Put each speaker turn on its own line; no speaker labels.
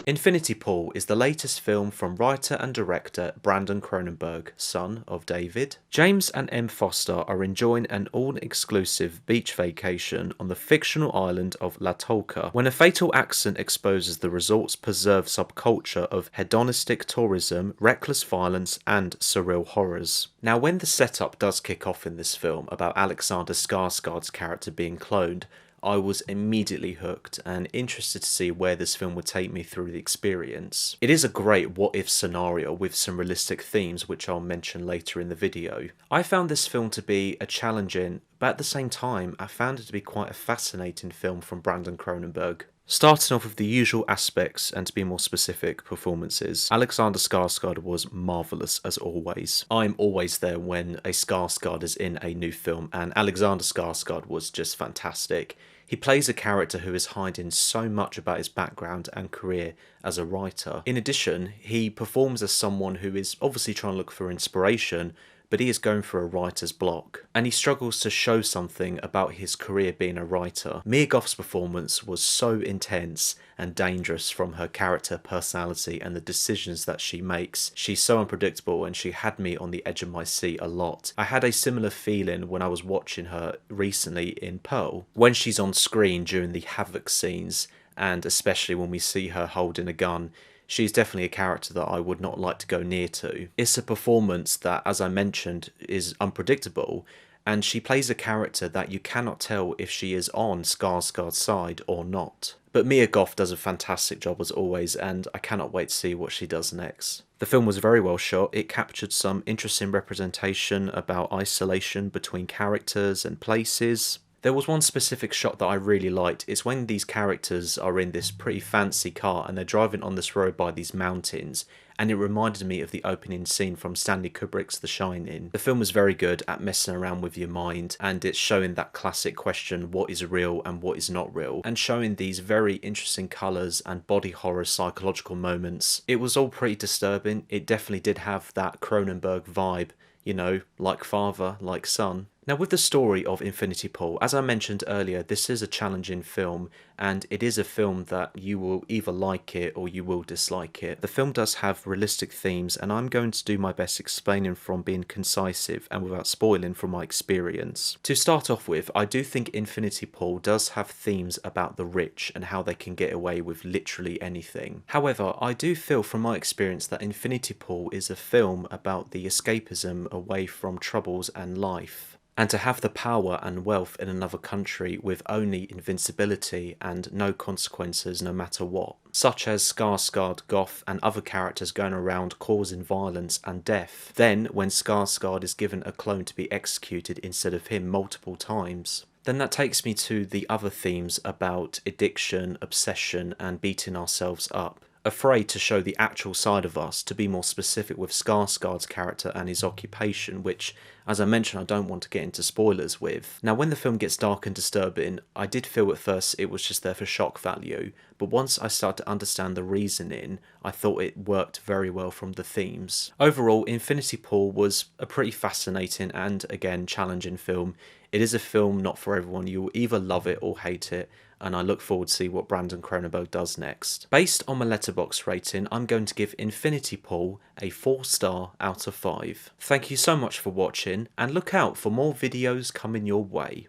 Infinity Pool is the latest film from writer and director Brandon Cronenberg, son of David. James and M. Foster are enjoying an all-exclusive beach vacation on the fictional island of La Tolca when a fatal accident exposes the resort's preserved subculture of hedonistic tourism, reckless violence, and surreal horrors. Now, when the setup does kick off in this film about Alexander Skarsgård's character being cloned, I was immediately hooked and interested to see where this film would take me through the experience. It is a great what-if scenario with some realistic themes which I'll mention later in the video. I found this film to be a challenging, but at the same time I found it to be quite a fascinating film from Brandon Cronenberg. Starting off with the usual aspects and to be more specific, performances. Alexander Skarsgård was marvellous as always. I'm always there when a Skarsgård is in a new film, and Alexander Skarsgård was just fantastic. He plays a character who is hiding so much about his background and career as a writer. In addition, he performs as someone who is obviously trying to look for inspiration, but he is going for a writer's block, and he struggles to show something about his career being a writer. Mia Goth's performance was so intense and dangerous from her character, personality, and the decisions that she makes. She's so unpredictable, and she had me on the edge of my seat a lot. I had a similar feeling when I was watching her recently in Pearl, when she's on screen during the Havoc scenes, and especially when we see her holding a gun. She's definitely a character that I would not like to go near to. It's a performance that, as I mentioned, is unpredictable, and she plays a character that you cannot tell if she is on Skarsgård's side or not. But Mia Goth does a fantastic job as always, and I cannot wait to see what she does next. The film was very well shot. It captured some interesting representation about isolation between characters and places. There was one specific shot that I really liked. It's when these characters are in this pretty fancy car and they're driving on this road by these mountains, and it reminded me of the opening scene from Stanley Kubrick's The Shining. The film was very good at messing around with your mind, and it's showing that classic question, what is real and what is not real, and showing these very interesting colours and body horror psychological moments. It was all pretty disturbing. It definitely did have that Cronenberg vibe, you know, like father, like son. Now, with the story of Infinity Pool, as I mentioned earlier, this is a challenging film, and it is a film that you will either like it or you will dislike it. The film does have realistic themes, and I'm going to do my best explaining from being concise and without spoiling from my experience. To start off with, I do think Infinity Pool does have themes about the rich and how they can get away with literally anything. However, I do feel from my experience that Infinity Pool is a film about the escapism away from troubles and life, and to have the power and wealth in another country with only invincibility and no consequences no matter what. Such as Skarsgård, Goth, and other characters going around causing violence and death. Then, when Skarsgård is given a clone to be executed instead of him multiple times. Then that takes me to the other themes about addiction, obsession, and beating ourselves up. Afraid to show the actual side of us, to be more specific with Skarsgård's character and his occupation, which, as I mentioned, I don't want to get into spoilers with. Now, when the film gets dark and disturbing, I did feel at first it was just there for shock value, but once I started to understand the reasoning, I thought it worked very well from the themes. Overall, Infinity Pool was a pretty fascinating and, again, challenging film. It is a film not for everyone. You will either love it or hate it, and I look forward to see what Brandon Cronenberg does next. Based on my Letterboxd rating, I'm going to give Infinity Pool a 4-star out of 5. Thank you so much for watching, and look out for more videos coming your way.